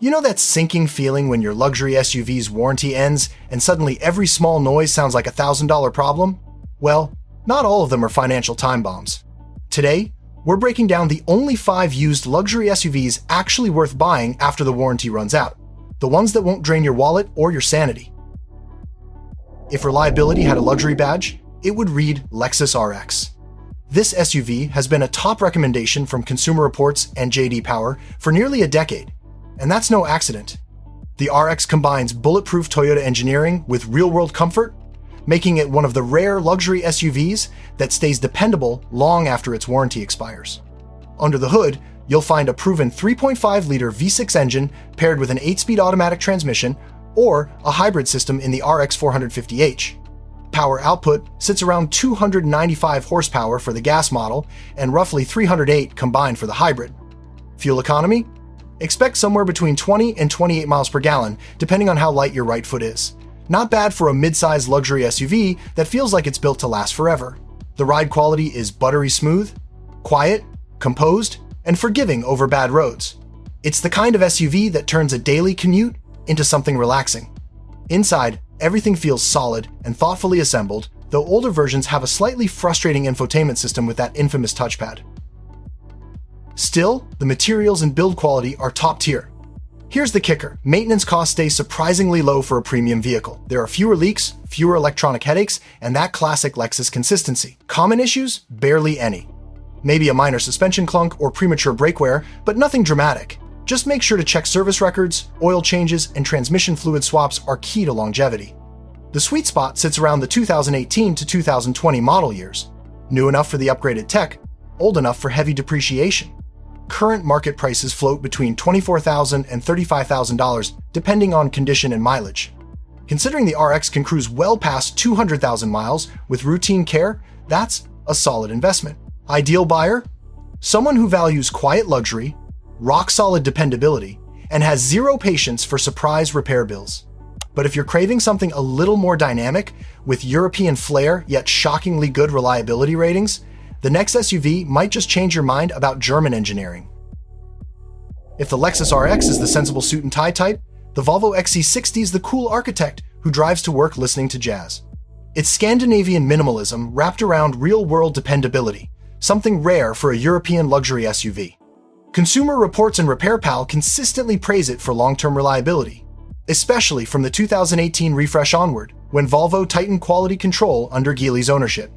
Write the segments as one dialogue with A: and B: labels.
A: You know that sinking feeling when your luxury SUV's warranty ends and suddenly every small noise sounds like a $1,000 problem? Well, not all of them are financial time bombs. Today, we're breaking down the only 5 used luxury SUVs actually worth buying after the warranty runs out. The ones that won't drain your wallet or your sanity. If reliability had a luxury badge, it would read Lexus RX. This SUV has been a top recommendation from Consumer Reports and J.D. Power for nearly a decade. And that's no accident. The RX combines bulletproof Toyota engineering with real-world comfort, making it one of the rare luxury SUVs that stays dependable long after its warranty expires. Under the hood, you'll find a proven 3.5-liter V6 engine paired with an 8-speed automatic transmission or a hybrid system in the RX 450h. Power output sits around 295 horsepower for the gas model and roughly 308 combined for the hybrid. Fuel economy? Expect somewhere between 20 and 28 miles per gallon, depending on how light your right foot is. Not bad for a mid-sized luxury SUV that feels like it's built to last forever. The ride quality is buttery smooth, quiet, composed, and forgiving over bad roads. It's the kind of SUV that turns a daily commute into something relaxing. Inside, everything feels solid and thoughtfully assembled, though older versions have a slightly frustrating infotainment system with that infamous touchpad. Still, the materials and build quality are top tier. Here's the kicker. Maintenance costs stay surprisingly low for a premium vehicle. There are fewer leaks, fewer electronic headaches, and that classic Lexus consistency. Common issues? Barely any. Maybe a minor suspension clunk or premature brake wear, but nothing dramatic. Just make sure to check service records, oil changes, and transmission fluid swaps are key to longevity. The sweet spot sits around the 2018 to 2020 model years. New enough for the upgraded tech, old enough for heavy depreciation. Current market prices float between $24,000 and $35,000 depending on condition and mileage. Considering the RX can cruise well past 200,000 miles with routine care, that's a solid investment. Ideal buyer? Someone who values quiet luxury, rock-solid dependability, and has zero patience for surprise repair bills. But if you're craving something a little more dynamic, with European flair yet shockingly good reliability ratings, the next SUV might just change your mind about German engineering. If the Lexus RX is the sensible suit and tie type, the Volvo XC60 is the cool architect who drives to work listening to jazz. It's Scandinavian minimalism wrapped around real-world dependability, something rare for a European luxury SUV. Consumer Reports and Repair Pal consistently praise it for long-term reliability, especially from the 2018 refresh onward, when Volvo tightened quality control under Geely's ownership.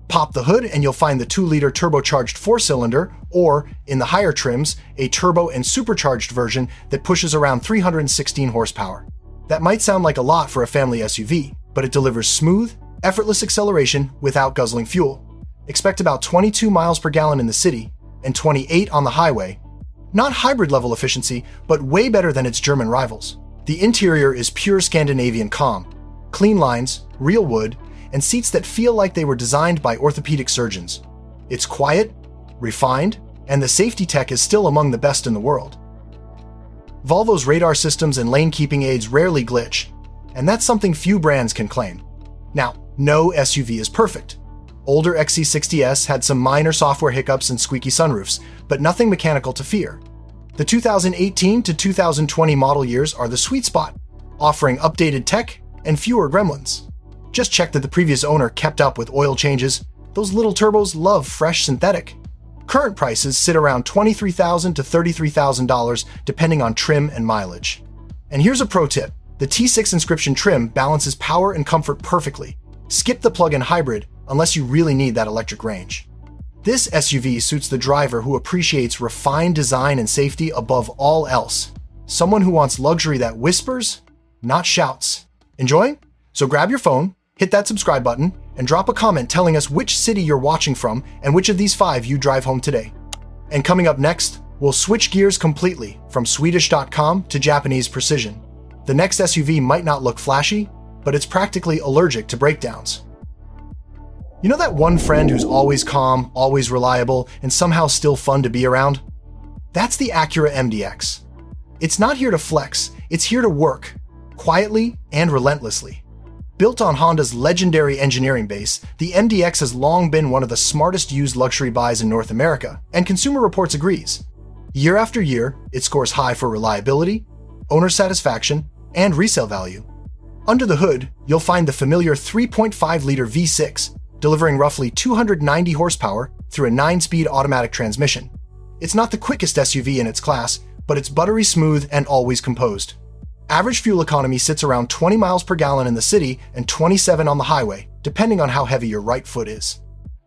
A: Pop the hood and you'll find the 2-liter turbocharged 4-cylinder, or, in the higher trims, a turbo and supercharged version that pushes around 316 horsepower. That might sound like a lot for a family SUV, but it delivers smooth, effortless acceleration without guzzling fuel. Expect about 22 miles per gallon in the city and 28 on the highway. Not hybrid-level efficiency, but way better than its German rivals. The interior is pure Scandinavian calm. Clean lines, real wood, and seats that feel like they were designed by orthopedic surgeons. It's quiet, refined, and the safety tech is still among the best in the world. Volvo's radar systems and lane-keeping aids rarely glitch, and that's something few brands can claim. Now, no SUV is perfect. Older XC60s had some minor software hiccups and squeaky sunroofs, but nothing mechanical to fear. The 2018 to 2020 model years are the sweet spot, offering updated tech and fewer gremlins. Just check that the previous owner kept up with oil changes. Those little turbos love fresh synthetic. Current prices sit around $23,000 to $33,000 depending on trim and mileage. And here's a pro tip. The T6 Inscription trim balances power and comfort perfectly. Skip the plug-in hybrid unless you really need that electric range. This SUV suits the driver who appreciates refined design and safety above all else. Someone who wants luxury that whispers, not shouts. Enjoying? So grab your phone, hit that subscribe button, and drop a comment telling us which city you're watching from and which of these 5 you drive home today. And coming up next, we'll switch gears completely from Swedish.com to Japanese precision. The next SUV might not look flashy, but it's practically allergic to breakdowns. You know that one friend who's always calm, always reliable, and somehow still fun to be around? That's the Acura MDX. It's not here to flex, it's here to work, quietly and relentlessly. Built on Honda's legendary engineering base, the MDX has long been one of the smartest used luxury buys in North America, and Consumer Reports agrees. Year after year, it scores high for reliability, owner satisfaction, and resale value. Under the hood, you'll find the familiar 3.5-liter V6, delivering roughly 290 horsepower through a 9-speed automatic transmission. It's not the quickest SUV in its class, but it's buttery smooth and always composed. Average fuel economy sits around 20 miles per gallon in the city and 27 on the highway, depending on how heavy your right foot is.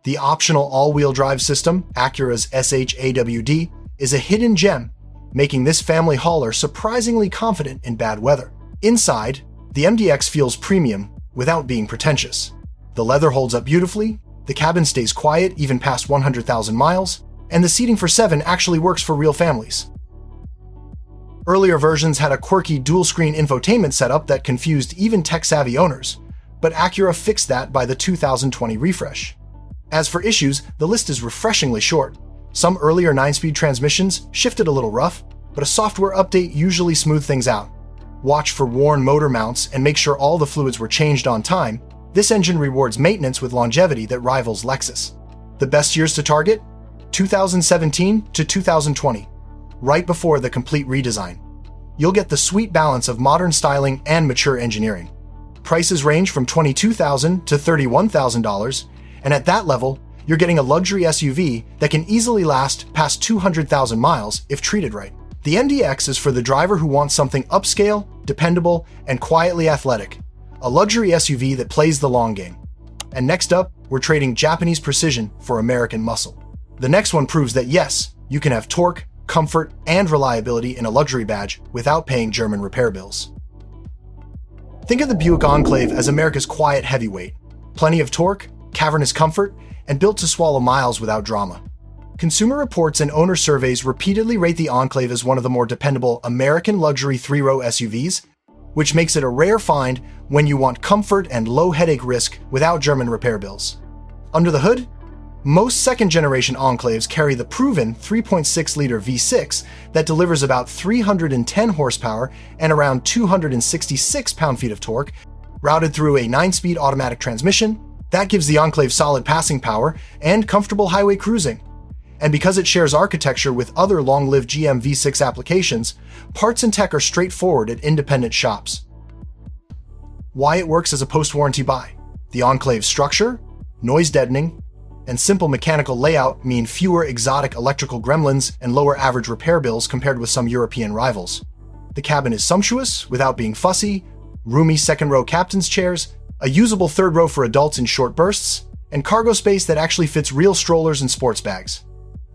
A: The optional all-wheel drive system, Acura's SHAWD, is a hidden gem, making this family hauler surprisingly confident in bad weather. Inside, the MDX feels premium without being pretentious. The leather holds up beautifully, the cabin stays quiet even past 100,000 miles, and the seating for 7 actually works for real families. Earlier versions had a quirky dual-screen infotainment setup that confused even tech-savvy owners, but Acura fixed that by the 2020 refresh. As for issues, the list is refreshingly short. Some earlier 9-speed transmissions shifted a little rough, but a software update usually smoothed things out. Watch for worn motor mounts and make sure all the fluids were changed on time. This engine rewards maintenance with longevity that rivals Lexus. The best years to target? 2017 to 2020, right before the complete redesign. You'll get the sweet balance of modern styling and mature engineering. Prices range from $22,000 to $31,000, and at that level, you're getting a luxury SUV that can easily last past 200,000 miles if treated right. The MDX is for the driver who wants something upscale, dependable, and quietly athletic. A luxury SUV that plays the long game. And next up, we're trading Japanese precision for American muscle. The next one proves that yes, you can have torque, comfort, and reliability in a luxury badge without paying German repair bills. Think of the Buick Enclave as America's quiet heavyweight. Plenty of torque, cavernous comfort, and built to swallow miles without drama. Consumer Reports and owner surveys repeatedly rate the Enclave as one of the more dependable American luxury 3-row SUVs, which makes it a rare find when you want comfort and low headache risk without German repair bills. Under the hood, most second-generation Enclaves carry the proven 3.6-liter V6 that delivers about 310 horsepower and around 266 pound-feet of torque, routed through a 9-speed automatic transmission. That gives the Enclave solid passing power and comfortable highway cruising. And because it shares architecture with other long-lived GM V6 applications, parts and tech are straightforward at independent shops. Why it works as a post-warranty buy? The Enclave's structure, noise deadening, and simple mechanical layout mean fewer exotic electrical gremlins and lower average repair bills compared with some European rivals. The cabin is sumptuous without being fussy, roomy second-row captain's chairs, a usable third row for adults in short bursts, and cargo space that actually fits real strollers and sports bags.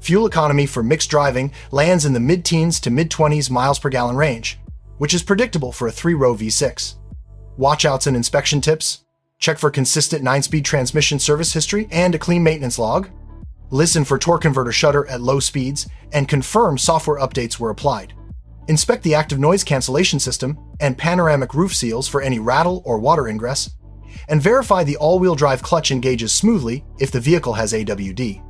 A: Fuel economy for mixed driving lands in the mid-teens to mid-20s miles per gallon range, which is predictable for a 3-row V6. Watch-outs and inspection tips: check for consistent 9-speed transmission service history and a clean maintenance log. Listen for torque converter shutter at low speeds and confirm software updates were applied. Inspect the active noise cancellation system and panoramic roof seals for any rattle or water ingress, and verify the all-wheel drive clutch engages smoothly if the vehicle has AWD.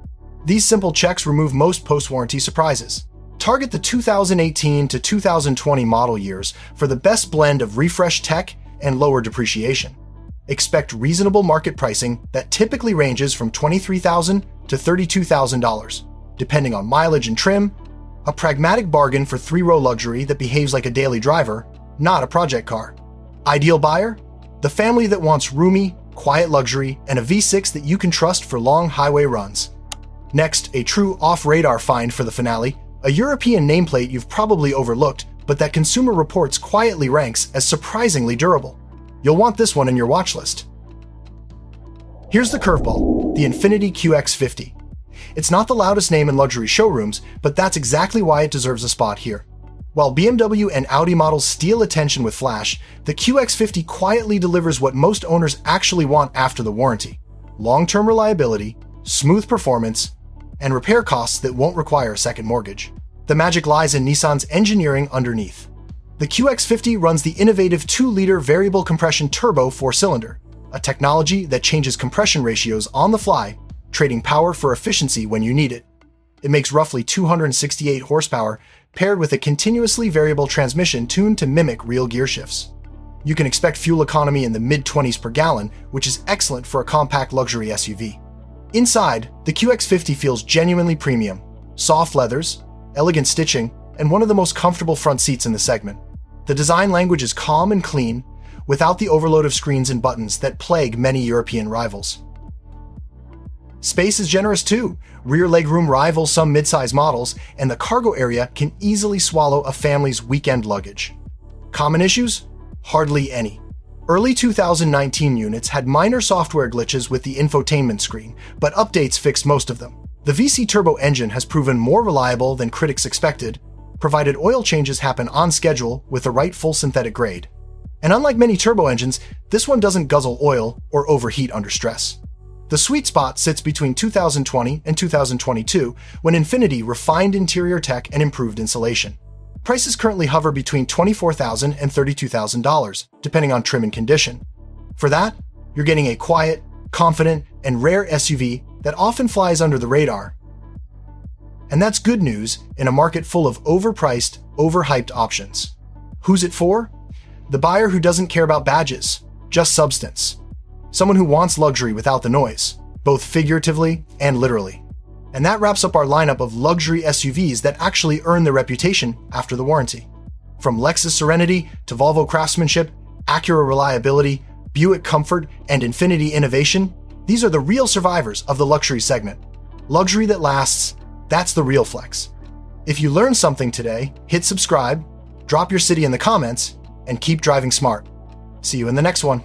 A: These simple checks remove most post-warranty surprises. Target the 2018 to 2020 model years for the best blend of refreshed tech and lower depreciation. Expect reasonable market pricing that typically ranges from $23,000 to $32,000, depending on mileage and trim. A pragmatic bargain for 3-row luxury that behaves like a daily driver, not a project car. Ideal buyer? The family that wants roomy, quiet luxury and a V6 that you can trust for long highway runs. Next, a true off-radar find for the finale, a European nameplate you've probably overlooked, but that Consumer Reports quietly ranks as surprisingly durable. You'll want this one in your watch list. Here's the curveball, the Infiniti QX50. It's not the loudest name in luxury showrooms, but that's exactly why it deserves a spot here. While BMW and Audi models steal attention with flash, the QX50 quietly delivers what most owners actually want after the warranty: long-term reliability, smooth performance, and repair costs that won't require a second mortgage. The magic lies in Nissan's engineering underneath. The QX50 runs the innovative 2-liter variable compression turbo 4-cylinder, a technology that changes compression ratios on the fly, trading power for efficiency when you need it. It makes roughly 268 horsepower, paired with a continuously variable transmission tuned to mimic real gear shifts. You can expect fuel economy in the mid-20s per gallon, which is excellent for a compact luxury SUV. Inside, the QX50 feels genuinely premium. Soft leathers, elegant stitching, and one of the most comfortable front seats in the segment. The design language is calm and clean, without the overload of screens and buttons that plague many European rivals. Space is generous too. Rear legroom rivals some midsize models, and the cargo area can easily swallow a family's weekend luggage. Common issues? Hardly any. Early 2019 units had minor software glitches with the infotainment screen, but updates fixed most of them. The VC turbo engine has proven more reliable than critics expected, provided oil changes happen on schedule with the right full synthetic grade. And unlike many turbo engines, this one doesn't guzzle oil or overheat under stress. The sweet spot sits between 2020 and 2022, when Infiniti refined interior tech and improved insulation. Prices currently hover between $24,000 and $32,000, depending on trim and condition. For that, you're getting a quiet, confident, and rare SUV that often flies under the radar. And that's good news in a market full of overpriced, overhyped options. Who's it for? The buyer who doesn't care about badges, just substance. Someone who wants luxury without the noise, both figuratively and literally. And that wraps up our lineup of luxury SUVs that actually earn their reputation after the warranty. From Lexus Serenity to Volvo craftsmanship, Acura reliability, Buick comfort, and Infiniti innovation, these are the real survivors of the luxury segment. Luxury that lasts, that's the real flex. If you learned something today, hit subscribe, drop your city in the comments, and keep driving smart. See you in the next one.